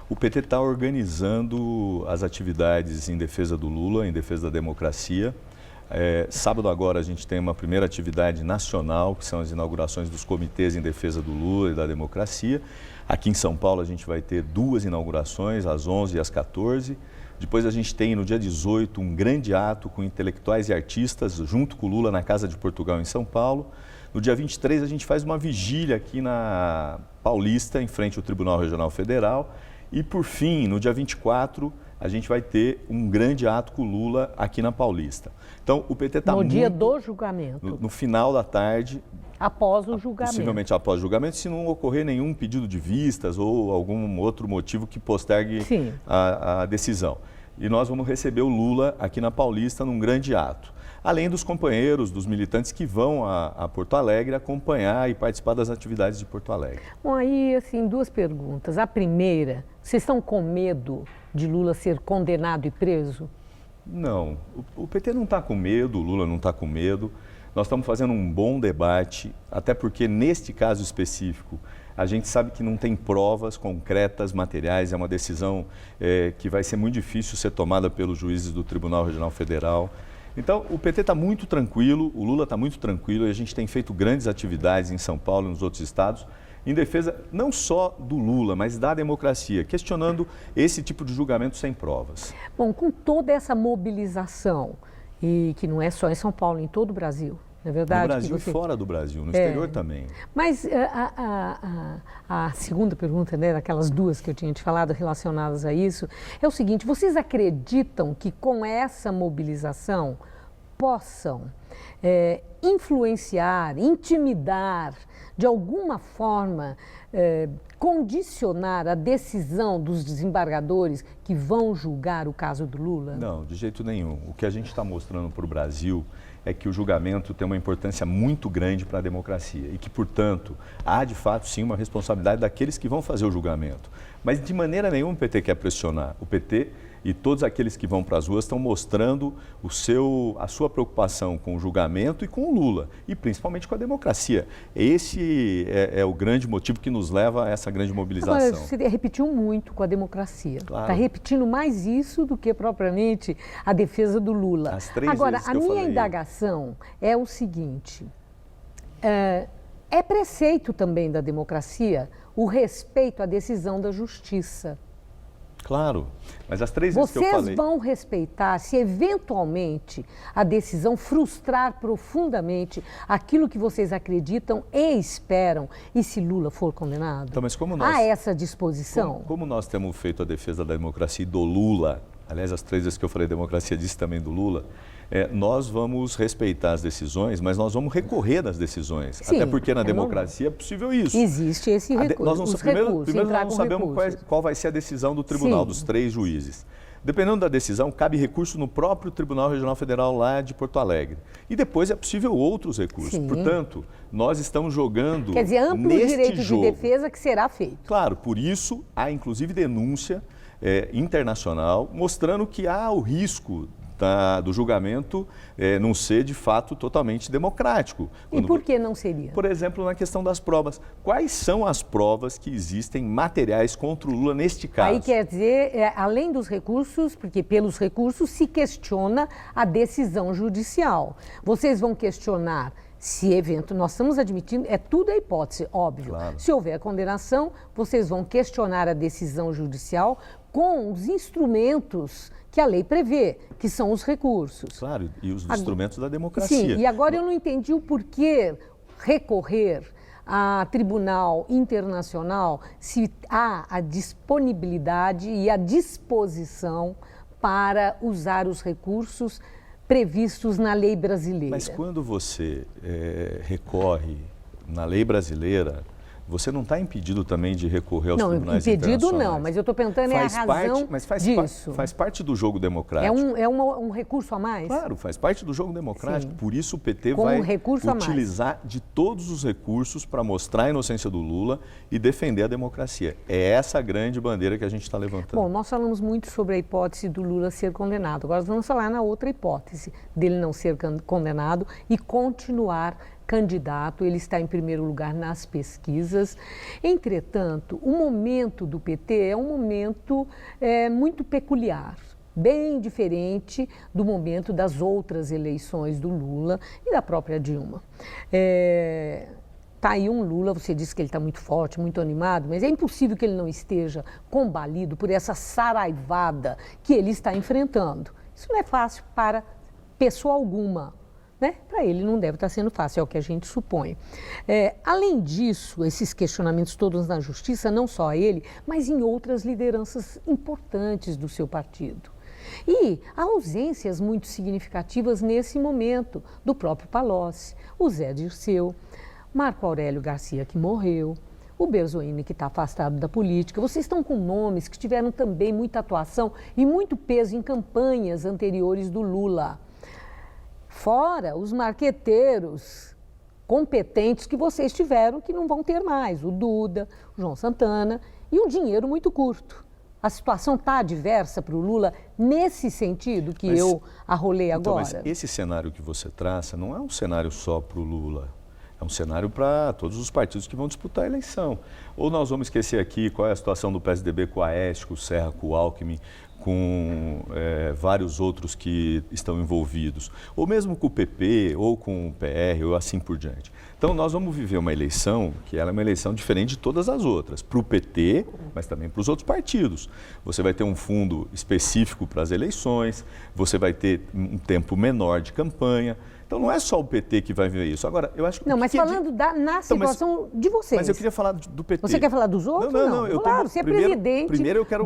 O PT está organizando as atividades em defesa do Lula, em defesa da democracia. Sábado agora a gente tem uma primeira atividade nacional, que são as inaugurações dos comitês em defesa do Lula e da democracia. Aqui em São Paulo a gente vai ter 2 inaugurações, às 11 e às 14. Depois a gente tem no dia 18 um grande ato com intelectuais e artistas junto com o Lula na Casa de Portugal em São Paulo. No dia 23 a gente faz uma vigília aqui na Paulista, em frente ao Tribunal Regional Federal. E por fim, no dia 24, a gente vai ter um grande ato com o Lula aqui na Paulista. Então o PT está no dia do julgamento. No final da tarde. Após o julgamento. Possivelmente após o julgamento, se não ocorrer nenhum pedido de vistas ou algum outro motivo que postergue a decisão. E nós vamos receber o Lula aqui na Paulista num grande ato. Além dos companheiros, dos militantes que vão a Porto Alegre acompanhar e participar das atividades de Porto Alegre. Bom, aí, assim, 2 perguntas. A primeira, vocês estão com medo de Lula ser condenado e preso? Não, o PT não está com medo, o Lula não está com medo. Nós estamos fazendo um bom debate, até porque neste caso específico, a gente sabe que não tem provas concretas, materiais, é uma decisão que vai ser muito difícil ser tomada pelos juízes do Tribunal Regional Federal. Então, o PT está muito tranquilo, o Lula está muito tranquilo e a gente tem feito grandes atividades em São Paulo e nos outros estados em defesa não só do Lula, mas da democracia, questionando esse tipo de julgamento sem provas. Bom, com toda essa mobilização, e que não é só em São Paulo, em todo o Brasil, não é verdade? No Brasil e fora do Brasil, no exterior também. Mas a segunda pergunta, né, daquelas duas que eu tinha te falado relacionadas a isso, é o seguinte: vocês acreditam que com essa mobilização possam influenciar, intimidar, de alguma forma, condicionar a decisão dos desembargadores que vão julgar o caso do Lula? Não, de jeito nenhum. O que a gente está mostrando para o Brasil é que o julgamento tem uma importância muito grande para a democracia e que, portanto, há de fato sim uma responsabilidade daqueles que vão fazer o julgamento. Mas de maneira nenhuma o PT quer pressionar. O PT e todos aqueles que vão para as ruas estão mostrando a sua preocupação com o julgamento e com o Lula, e principalmente com a democracia. Esse é o grande motivo que nos leva a essa grande mobilização. Agora, você repetiu muito com a democracia. Claro. Está repetindo mais isso do que propriamente a defesa do Lula. As 3 Agora, vezes que a eu minha falei. indagação é o seguinte: é preceito também da democracia o respeito à decisão da justiça. Claro, mas as 3 vezes que eu falei... Vocês vão respeitar se eventualmente a decisão frustrar profundamente aquilo que vocês acreditam e esperam, e se Lula for condenado? Então, mas como há essa disposição? Como nós temos feito a defesa da democracia e do Lula, aliás, as 3 vezes que eu falei democracia, disse também do Lula, nós vamos respeitar as decisões, mas nós vamos recorrer das decisões. Sim, até porque na democracia é possível isso. Existe esse recurso. Primeiro nós não sabemos qual vai ser a decisão do tribunal, dos 3 juízes. Dependendo da decisão, cabe recurso no próprio Tribunal Regional Federal lá de Porto Alegre. E depois é possível outros recursos. Sim. Portanto, nós estamos jogando Quer dizer, amplo direito jogo. de defesa que será feito. Claro, por isso há inclusive denúncia internacional mostrando que há o risco do julgamento não ser, de fato, totalmente democrático. E por que não seria? Por exemplo, na questão das provas. Quais são as provas que existem materiais contra o Lula neste caso? Aí quer dizer, além dos recursos, porque pelos recursos se questiona a decisão judicial. Vocês vão questionar se nós estamos admitindo, tudo é hipótese, óbvio. Claro. Se houver condenação, vocês vão questionar a decisão judicial com os instrumentos que a lei prevê, que são os recursos. Claro, e os instrumentos da democracia. Sim, e agora eu não entendi o porquê recorrer a tribunal internacional se há a disponibilidade e a disposição para usar os recursos previstos na lei brasileira. Mas quando você recorre na lei brasileira, você não está impedido também de recorrer aos tribunais internacionais? Não, impedido não, mas eu estou perguntando a razão disso. Faz parte do jogo democrático. É um recurso a mais? Claro, faz parte do jogo democrático. Sim. Por isso o PT Com vai utilizar de todos os recursos para mostrar a inocência do Lula e defender a democracia. É essa a grande bandeira que a gente está levantando. Bom, nós falamos muito sobre a hipótese do Lula ser condenado. Agora vamos falar na outra hipótese, dele não ser condenado e continuar candidato. Ele está em primeiro lugar nas pesquisas. Entretanto, o momento do PT é um momento muito peculiar, bem diferente do momento das outras eleições do Lula e da própria Dilma. Está aí um Lula, você disse que ele está muito forte, muito animado, mas é impossível que ele não esteja combalido por essa saraivada que ele está enfrentando. Isso não é fácil para pessoa alguma. Para ele não deve estar sendo fácil, é o que a gente supõe. Além disso, esses questionamentos todos na justiça, não só a ele, mas em outras lideranças importantes do seu partido. E há ausências muito significativas nesse momento, do próprio Palocci, o Zé Dirceu, Marco Aurélio Garcia, que morreu, o Berzoini, que está afastado da política. Vocês estão com nomes que tiveram também muita atuação e muito peso em campanhas anteriores do Lula. Fora os marqueteiros competentes que vocês tiveram, que não vão ter mais, o Duda, o João Santana, e um dinheiro muito curto. A situação está adversa para o Lula nesse sentido que eu arrolei agora? Mas esse cenário que você traça não é um cenário só para o Lula. É um cenário para todos os partidos que vão disputar a eleição. Ou nós vamos esquecer aqui qual é a situação do PSDB com o Aécio, com o Serra, com o Alckmin, com vários outros que estão envolvidos. Ou mesmo com o PP, ou com o PR, ou assim por diante. Então, nós vamos viver uma eleição que ela é uma eleição diferente de todas as outras. Para o PT, mas também para os outros partidos. Você vai ter um fundo específico para as eleições, você vai ter um tempo menor de campanha. Então, não é só o PT que vai ver isso. Agora, eu acho que... Não, mas falando na situação de vocês. Mas eu queria falar do PT. Você quer falar dos outros? Não. Claro, você é presidente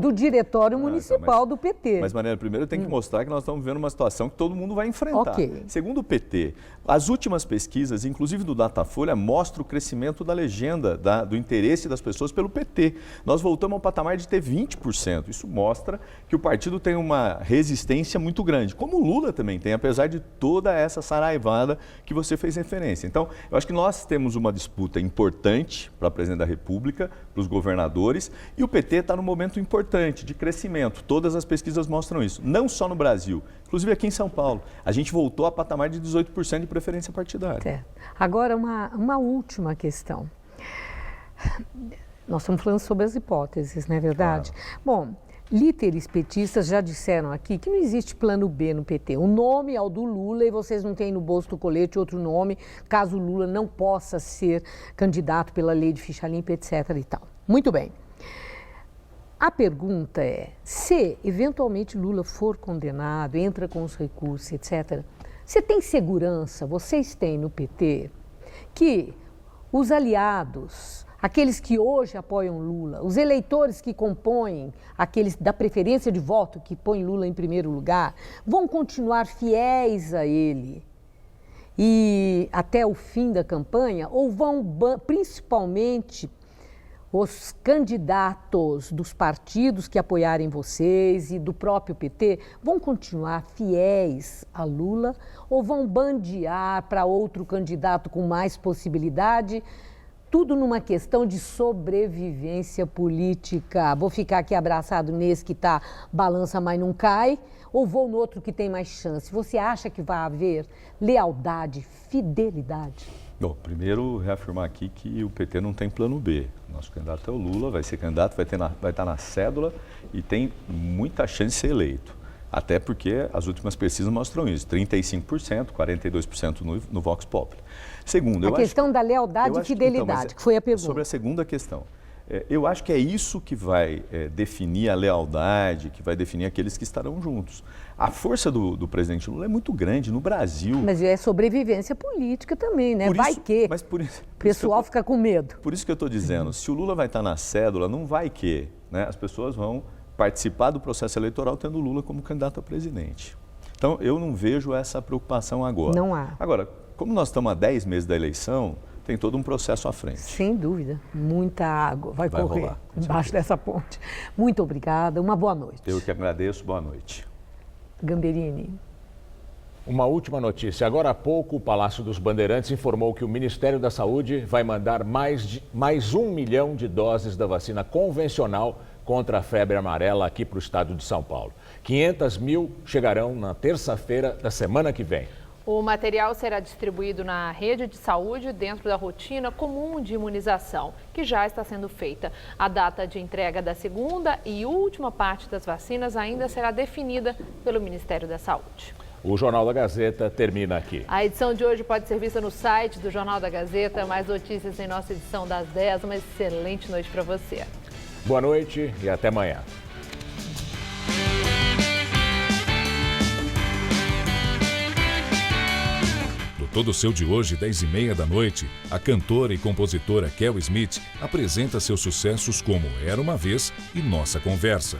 do diretório municipal do PT. Mas, Mariana, primeiro eu tenho que mostrar que nós estamos vivendo uma situação que todo mundo vai enfrentar. Okay. Segundo o PT, as últimas pesquisas, inclusive do Datafolha, mostram o crescimento da legenda, do interesse das pessoas pelo PT. Nós voltamos ao patamar de ter 20%. Isso mostra que o partido tem uma resistência muito grande, como o Lula também tem, apesar de toda essa saraivada que você fez referência. Então, eu acho que nós temos uma disputa importante para a presidente da República, para os governadores, e o PT está num momento importante de crescimento. Todas as pesquisas mostram isso, não só no Brasil, inclusive aqui em São Paulo. A gente voltou a patamar de 18% de preferência partidária. Certo. Agora, uma última questão. Nós estamos falando sobre as hipóteses, não é verdade? Claro. Bom, líderes petistas já disseram aqui que não existe plano B no PT. O nome é o do Lula e vocês não têm no bolso do colete outro nome, caso o Lula não possa ser candidato pela lei de ficha limpa, etc. e tal. Muito bem. A pergunta é, se eventualmente Lula for condenado, entra com os recursos, etc., você tem segurança, vocês têm no PT, que os aliados, aqueles que hoje apoiam Lula, os eleitores que compõem, aqueles da preferência de voto que põem Lula em primeiro lugar, vão continuar fiéis a ele e até o fim da campanha, ou vão, principalmente, os candidatos dos partidos que apoiarem vocês e do próprio PT, vão continuar fiéis a Lula ou vão bandear para outro candidato com mais possibilidade? Tudo numa questão de sobrevivência política. Vou ficar aqui abraçado nesse que tá balança, mas não cai, ou vou no outro que tem mais chance? Você acha que vai haver lealdade, fidelidade? Bom, primeiro reafirmar aqui que o PT não tem plano B. Nosso candidato é o Lula, vai ser candidato, vai estar na cédula e tem muita chance de ser eleito. Até porque as últimas pesquisas mostram isso, 35%, 42% no Vox Populi. Segundo, a questão da lealdade e fidelidade, que foi a pergunta. Sobre a segunda questão, eu acho que é isso que vai definir a lealdade, que vai definir aqueles que estarão juntos. A força do presidente Lula é muito grande no Brasil. Mas é sobrevivência política também, né? Vai que o pessoal fica com medo. Por isso que eu estou dizendo, se o Lula vai estar na cédula, não vai que, né? As pessoas vão participar do processo eleitoral tendo Lula como candidato a presidente. Então, eu não vejo essa preocupação agora. Não há. Agora, como nós estamos a 10 meses da eleição, tem todo um processo à frente. Sem dúvida. Muita água vai correr rolar, embaixo dessa ponte. Muito obrigada. Uma boa noite. Eu que agradeço. Boa noite. Gamberini. Uma última notícia. Agora há pouco, o Palácio dos Bandeirantes informou que o Ministério da Saúde vai mandar mais 1 milhão de doses da vacina convencional contra a febre amarela aqui para o estado de São Paulo. 500 mil chegarão na terça-feira da semana que vem. O material será distribuído na rede de saúde dentro da rotina comum de imunização, que já está sendo feita. A data de entrega da segunda e última parte das vacinas ainda será definida pelo Ministério da Saúde. O Jornal da Gazeta termina aqui. A edição de hoje pode ser vista no site do Jornal da Gazeta. Mais notícias em nossa edição das 10. Uma excelente noite para você. Boa noite e até amanhã. No Todo Seu de hoje, 10h30 da noite, a cantora e compositora Kel Smith apresenta seus sucessos como Era Uma Vez e Nossa Conversa.